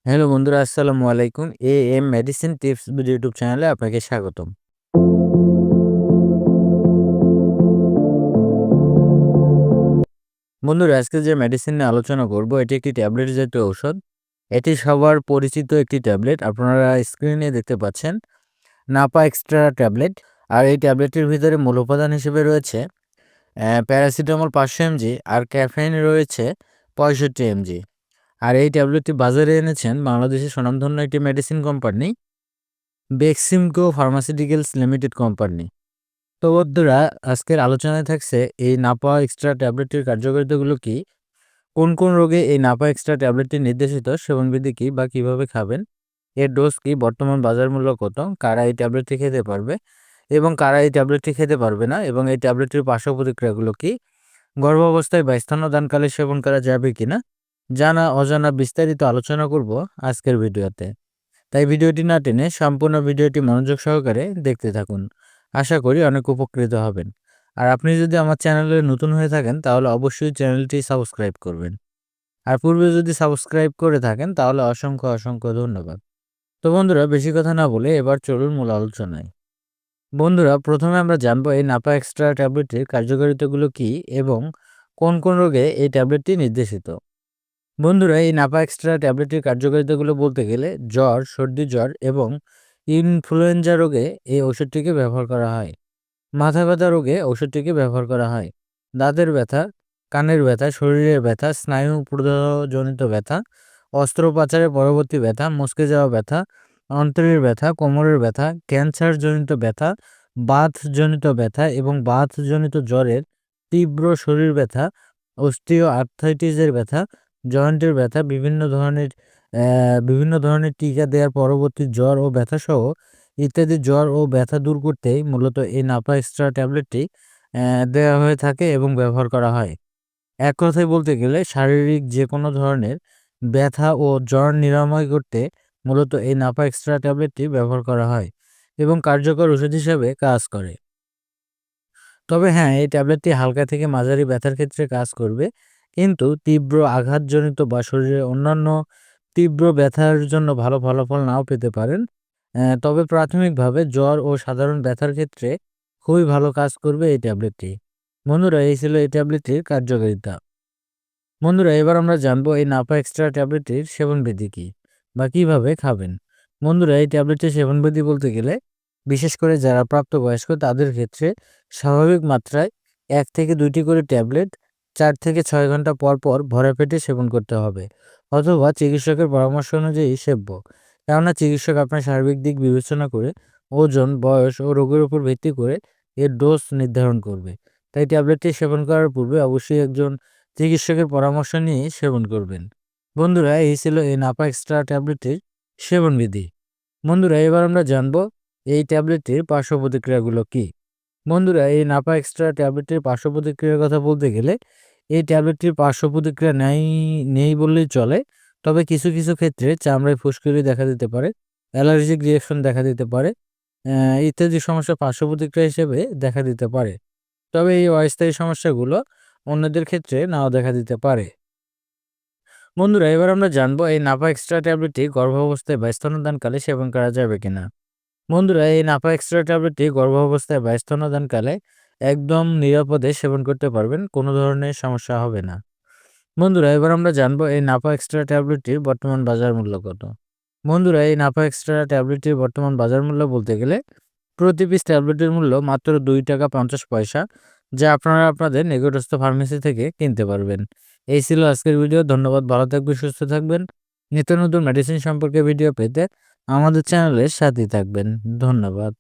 Hello বন্ধুরা, আসসালামু আলাইকুম। এএম মেডিসিন টিপস ইউটিউব চ্যানেলে আপনাকে স্বাগতম। বন্ধুরা, আজকে যে মেডিসিন নিয়ে আলোচনা করব এটি একটি ট্যাবলেট জাতীয় ঔষধ। এটি সবার পরিচিত একটি ট্যাবলেট। আপনারা স্ক্রিনে দেখতে পাচ্ছেন নাপা এক্সট্রা ট্যাবলেট। আর এই ট্যাবলেটটির ভিতরে মূল উপাদান হিসেবে রয়েছে প্যারাসিটামল 500 mg আর ক্যাফেইন রয়েছে 65 mg। আর এই ট্যাবলেটটি বাজারে এনেছেন বাংলাদেশের স্বনামধন্য একটি medicine company Beximco pharmaceuticals limited company. তো বন্ধুরা, আজকের আলোচনায় থাকছে এই নাপা এক্সট্রা ট্যাবলেটটির কার্যকারিতাগুলো কি, কোন কোন রোগে এই নাপা এক্সট্রা ট্যাবলেটটি নির্দেশিত, সেবনবিধি কি বা কিভাবে খাবেন, এর ডোজ কি, বর্তমান বাজার মূল্য কত, কারা এই ট্যাবলেটটি খেতে পারবে এবং কারা এই ট্যাবলেটটি খেতে পারবে না, এবং এই ট্যাবলেটটির পার্শ্ব প্রতিক্রিয়াগুলো কি, গর্ভাবস্থায় বা স্তন্যদানকালে সেবন করা যাবে কিনা, জানা অজানা বিস্তারিত আলোচনা করব আজকের ভিডিওতে। তাই ভিডিওটি না টেনে সম্পূর্ণ ভিডিওটি মনোযোগ সহকারে দেখতে থাকুন। আশা করি অনেক উপকৃত হবেন। আর আপনি যদি আমার চ্যানেলে নতুন হয়ে থাকেন তাহলে অবশ্যই চ্যানেলটি সাবস্ক্রাইব করবেন। আর পূর্বে যদি সাবস্ক্রাইব করে থাকেন তাহলে অসংখ্য অসংখ্য ধন্যবাদ। তো বন্ধুরা, বেশি কথা না বলে এবার চলুন মূল আলোচনায়। বন্ধুরা, প্রথমে আমরা জানবো এই নাপা এক্সট্রা ট্যাবলেটের কার্যকারিতাগুলো কি এবং কোন কোন রোগে এই ট্যাবলেটটি নির্দেশিত। বন্ধুরা, এই নাপা এক্সট্রা ট্যাবলেটের কার্যকারিতাগুলো বলতে গেলে জ্বর, সর্দি জ্বর এবং ইনফ্লুয়েঞ্জা রোগে এই ওষুধটিকে ব্যবহার করা হয়। মাথা ব্যথা রোগে ওষুধটিকে ব্যবহার করা হয়। দাঁতের ব্যথা, কানের ব্যথা, শরীরের ব্যথা, স্নায়ু প্রদাহজনিত ব্যথা, অস্ত্রোপচারের পরবর্তী ব্যথা, মচকে যাওয়া ব্যথা, অন্তরের ব্যথা, কোমরের ব্যথা, ক্যান্সারজনিত ব্যথা, বাতজনিত ব্যথা এবং বাতজনিত জ্বরের তীব্র শরীর ব্যথা, অস্টিও আর্থ্রাইটিসের ব্যথা, জয়েন্টের ব্যথা, বিভিন্ন ধরনের টিকা দেওয়ার পরবর্তী জ্বর ও ব্যথা সহ ইত্যাদি জ্বর ও ব্যথা দূর করতেই মূলত এই নাপা এক্সট্রা ট্যাবলেটটি দেওয়া হয়ে থাকে এবং ব্যবহার করা হয়। এক কথায় বলতে গেলে শারীরিক যে কোনো ধরনের ব্যথা ও জ্বর নিরাময় করতে মূলত এই নাপা এক্সট্রা ট্যাবলেটটি ব্যবহার করা হয় এবং কার্যকর ওষুধ হিসেবে কাজ করে। তবে হ্যাঁ, এই ট্যাবলেটটি হালকা থেকে মাঝারি ব্যথার ক্ষেত্রে কাজ করবে, কিন্তু তীব্র আঘাতজনিত বা শরীরের অন্যান্য তীব্র ব্যথার জন্য ভালো ফলাফল নাও পেতে পারেন। তবে প্রাথমিকভাবে জ্বর ও সাধারণ ব্যথার ক্ষেত্রে খুবই ভালো কাজ করবে এই ট্যাবলেটটি। বন্ধুরা, এই ছিল এই ট্যাবলেটটির কার্যকারিতা। বন্ধুরা, এবার আমরা জানবো এই নাপা এক্সট্রা ট্যাবলেটটির সেবনবিধি কি বা কিভাবে খাবেন। বন্ধুরা, এই ট্যাবলেটের সেবনবিধি বলতে গেলে বিশেষ করে যারা প্রাপ্তবয়স্ক তাদের ক্ষেত্রে স্বাভাবিক মাত্রায় 1 থেকে 2টি করে ট্যাবলেট 4 থেকে 6 ঘন্টা পর পর ভরা পেটে সেবন করতে হবে, অথবা চিকিৎসকের পরামর্শ অনুযায়ী সেব্য। কেননা চিকিৎসক আপনার সার্বিক দিক বিবেচনা করে ওজন, বয়স ও রোগের উপর ভিত্তি করে এর ডোজ নির্ধারণ করবে। তাই ট্যাবলেটটি সেবন করার পূর্বে অবশ্যই একজন চিকিৎসকের পরামর্শ নিয়ে সেবন করবেন। বন্ধুরা, এই ছিল এই নাপা এক্সট্রা ট্যাবলেটের সেবনবিধি। বন্ধুরা, এবার আমরা জানবো এই ট্যাবলেটটির পার্শ্ব প্রতিক্রিয়াগুলো কি। বন্ধুরা, এই নাপা এক্সট্রা ট্যাবলেটের পার্শ্ব প্রতিক্রিয়ার কথা বলতে গেলে এই ট্যাবলেটটির পার্শ্ব প্রতিক্রিয়া নেই বললেই চলে। তবে কিছু কিছু ক্ষেত্রে চামড়ায় ফুসকুড়ি দেখা দিতে পারে, অ্যালার্জিক রিয়াকশন দেখা দিতে পারে, ইত্যাদি সমস্যা পার্শ্ব প্রতিক্রিয়া হিসেবে দেখা দিতে পারে। তবে এই অস্থায়ী সমস্যাগুলো অন্যদের ক্ষেত্রে নাও দেখা দিতে পারে। বন্ধুরা, এবার আমরা জানবো এই নাপা এক্সট্রা ট্যাবলেটটি গর্ভাবস্থায় বা স্তন্যদানকালে সেবন করা যাবে কিনা। বন্ধুরা, এই নাপা এক্সট্রা ট্যাবলেটটি গর্ভাবস্থায় বা স্তন্যদানকালে একদম নিরাপদে সেবন করতে পারবেন, কোনো ধরনের সমস্যা হবে না। বন্ধুরা, এবার আমরা জানবো এই নাপা এক্সট্রা ট্যাবলেটটির বর্তমান বাজার মূল্য কত। বন্ধুরা, এই নাপা এক্সট্রা ট্যাবলেটটির বর্তমান বাজার মূল্য বলতে গেলে প্রতি পিস ট্যাবলেটের মূল্য মাত্র 2 টাকা 50 পয়সা, যা আপনারা আপনাদের নিকটস্থ ফার্মেসি থেকে কিনতে পারবেন। এই ছিল আজকের ভিডিও। ধন্যবাদ। ভালো থাকবেন, সুস্থ থাকবেন। নিত্য নতুন মেডিসিন সম্পর্কে ভিডিও পেতে আমাদের চ্যানেলের সাথেই থাকবেন। ধন্যবাদ।